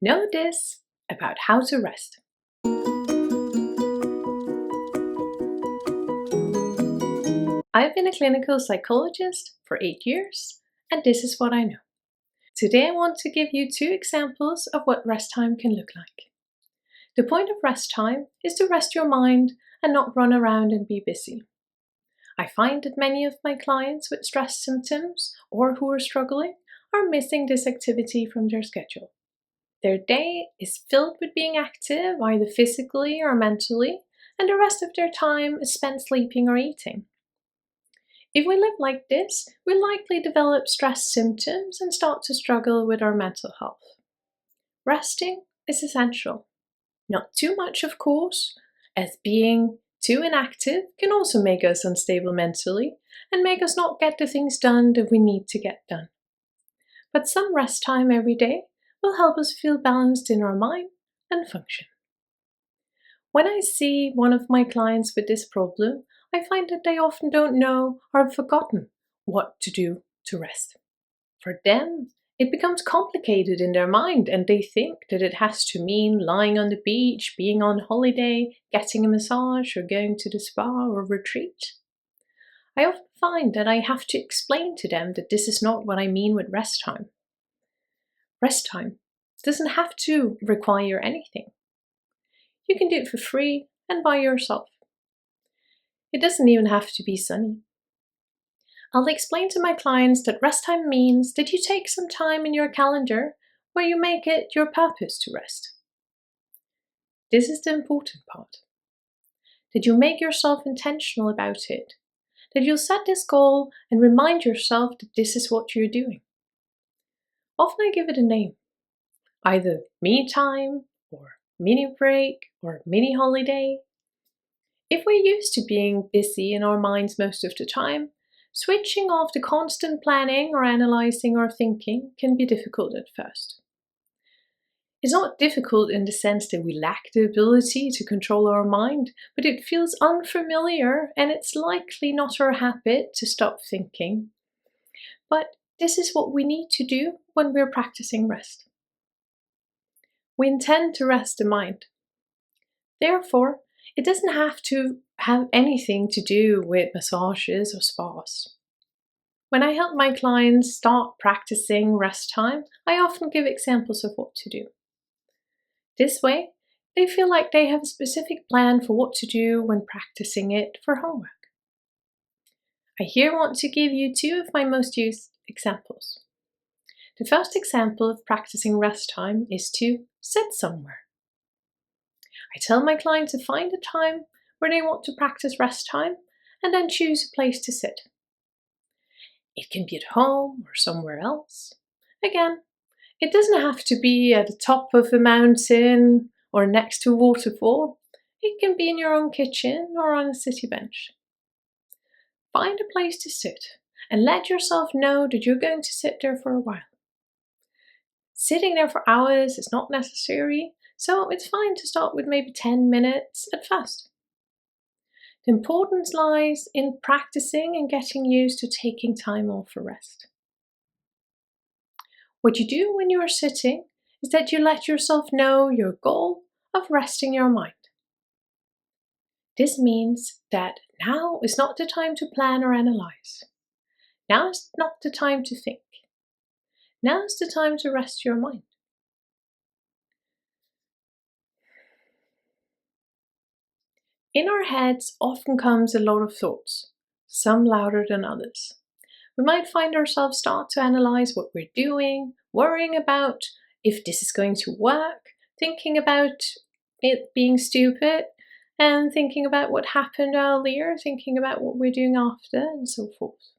Know this about how to rest. I've been a clinical psychologist for 8 years, and this is what I know. Today I want to give you 2 examples of what rest time can look like. The point of rest time is to rest your mind and not run around and be busy. I find that many of my clients with stress symptoms or who are struggling are missing this activity from their schedule. Their day is filled with being active, either physically or mentally, and the rest of their time is spent sleeping or eating. If we live like this, we'll likely develop stress symptoms and start to struggle with our mental health. Resting is essential. Not too much, of course, as being too inactive can also make us unstable mentally and make us not get the things done that we need to get done. But some rest time every day will help us feel balanced in our mind and function. When I see one of my clients with this problem, I find that they often don't know or have forgotten what to do to rest. For them, it becomes complicated in their mind and they think that it has to mean lying on the beach, being on holiday, getting a massage, or going to the spa or retreat. I often find that I have to explain to them that this is not what I mean with rest time. Rest time doesn't have to require anything. You can do it for free and by yourself. It doesn't even have to be sunny. I'll explain to my clients that rest time means that you take some time in your calendar where you make it your purpose to rest. This is the important part. That you make yourself intentional about it. That you'll set this goal and remind yourself that this is what you're doing. Often I give it a name. Either me time, or mini break, or mini holiday. If we're used to being busy in our minds most of the time, switching off the constant planning or analyzing or thinking can be difficult at first. It's not difficult in the sense that we lack the ability to control our mind, but it feels unfamiliar and it's likely not our habit to stop thinking. But this is what we need to do when we're practicing rest. We intend to rest the mind. Therefore, it doesn't have to have anything to do with massages or spas. When I help my clients start practicing rest time, I often give examples of what to do. This way, they feel like they have a specific plan for what to do when practicing it for homework. I here want to give you 2 of my most used examples. The first example of practicing rest time is to sit somewhere. I tell my clients to find a time where they want to practice rest time and then choose a place to sit. It can be at home or somewhere else. Again, it doesn't have to be at the top of a mountain or next to a waterfall. It can be in your own kitchen or on a city bench. Find a place to sit and let yourself know that you're going to sit there for a while. Sitting there for hours is not necessary, so it's fine to start with maybe 10 minutes at first. The importance lies in practicing and getting used to taking time off for rest. What you do when you are sitting is that you let yourself know your goal of resting your mind. This means that now is not the time to plan or analyze. Now is not the time to think. Now is the time to rest your mind. In our heads often comes a lot of thoughts, some louder than others. We might find ourselves start to analyze what we're doing, worrying about if this is going to work, thinking about it being stupid, and thinking about what happened earlier, thinking about what we're doing after, and so forth.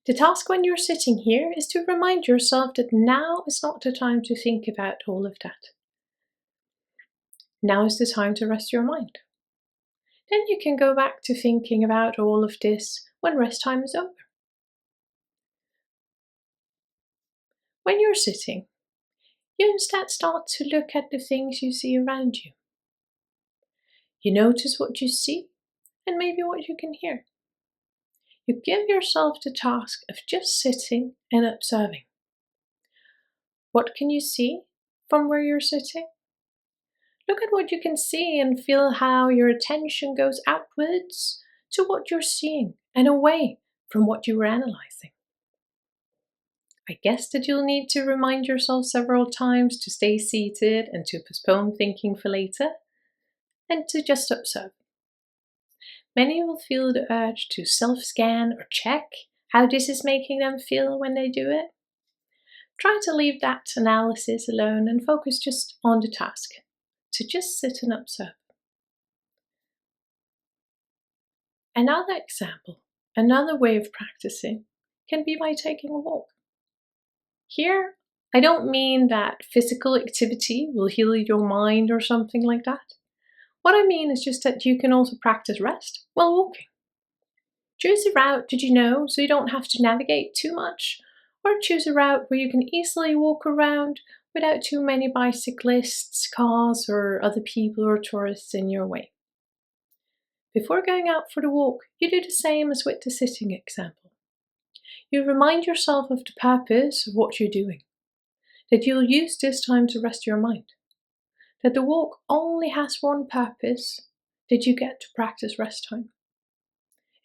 The task when you're sitting here is to remind yourself that now is not the time to think about all of that. Now is the time to rest your mind. Then you can go back to thinking about all of this when rest time is over. When you're sitting, you instead start to look at the things you see around you. You notice what you see and maybe what you can hear. You give yourself the task of just sitting and observing. What can you see from where you're sitting? Look at what you can see and feel how your attention goes outwards to what you're seeing and away from what you were analyzing. I guess that you'll need to remind yourself several times to stay seated and to postpone thinking for later and to just observe. Many will feel the urge to self-scan or check how this is making them feel when they do it. Try to leave that analysis alone and focus just on the task, to just sit and observe. Another example, another way of practicing, can be by taking a walk. Here, I don't mean that physical activity will heal your mind or something like that. What I mean is just that you can also practice rest while walking. Choose a route that you know so you don't have to navigate too much, or choose a route where you can easily walk around without too many bicyclists, cars, or other people or tourists in your way. Before going out for the walk, you do the same as with the sitting example. You remind yourself of the purpose of what you're doing, that you'll use this time to rest your mind, that the walk only has one purpose, that you get to practice rest time.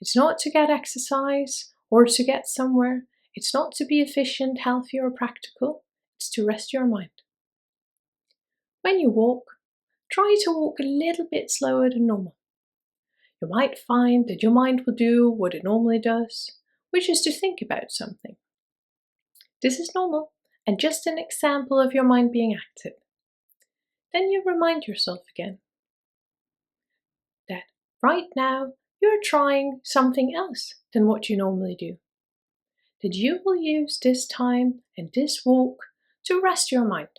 It's not to get exercise or to get somewhere. It's not to be efficient, healthy, or practical. It's to rest your mind. When you walk, try to walk a little bit slower than normal. You might find that your mind will do what it normally does, which is to think about something. This is normal and just an example of your mind being active. Then you remind yourself again that right now you're trying something else than what you normally do. That you will use this time and this walk to rest your mind.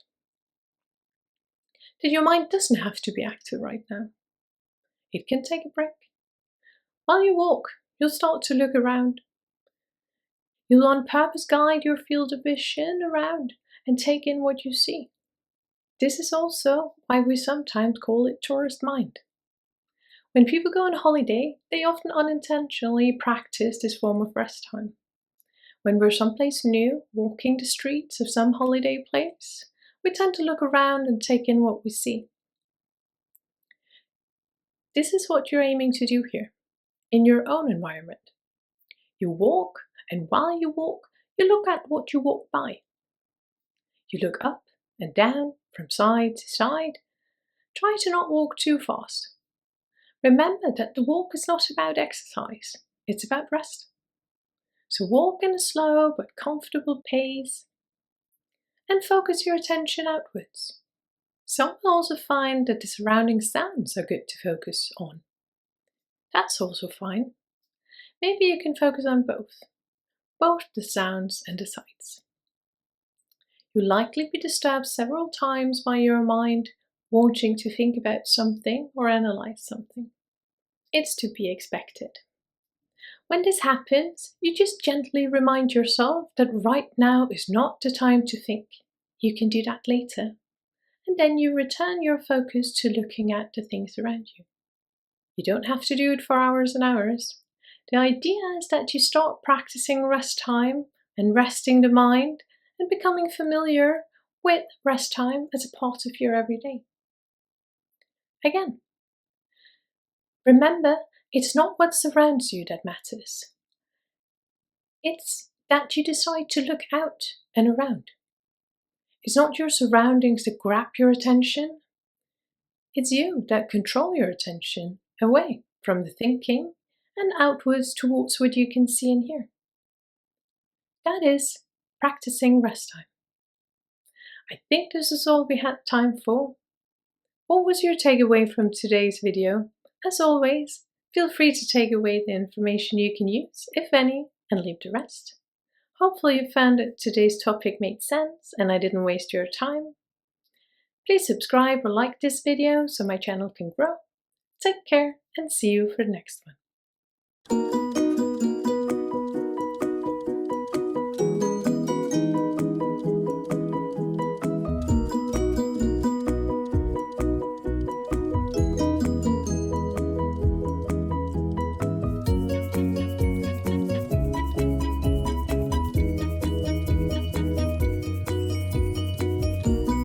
That your mind doesn't have to be active right now. It can take a break. While you walk, you'll start to look around. You'll on purpose guide your field of vision around and take in what you see. This is also why we sometimes call it tourist mind. When people go on holiday, they often unintentionally practice this form of rest time. When we're someplace new, walking the streets of some holiday place, we tend to look around and take in what we see. This is what you're aiming to do here, in your own environment. You walk, and while you walk, you look at what you walk by. You look up and down, from side to side. Try to not walk too fast. Remember that the walk is not about exercise, it's about rest. So walk in a slow but comfortable pace and focus your attention outwards. Some will also find that the surrounding sounds are good to focus on. That's also fine. Maybe you can focus on both the sounds and the sights. You'll likely be disturbed several times by your mind wanting to think about something or analyze something. It's to be expected. When this happens, you just gently remind yourself that right now is not the time to think. You can do that later. And then you return your focus to looking at the things around you. You don't have to do it for hours and hours. The idea is that you start practicing rest time and resting the mind and becoming familiar with rest time as a part of your everyday. Again, remember, it's not what surrounds you that matters. It's that you decide to look out and around. It's not your surroundings that grab your attention. It's you that control your attention away from the thinking and outwards towards what you can see and hear. That is practicing rest time. I think this is all we had time for. What was your takeaway from today's video? As always, feel free to take away the information you can use, if any, and leave the rest. Hopefully you found that today's topic made sense and I didn't waste your time. Please subscribe or like this video so my channel can grow. Take care and see you for the next one.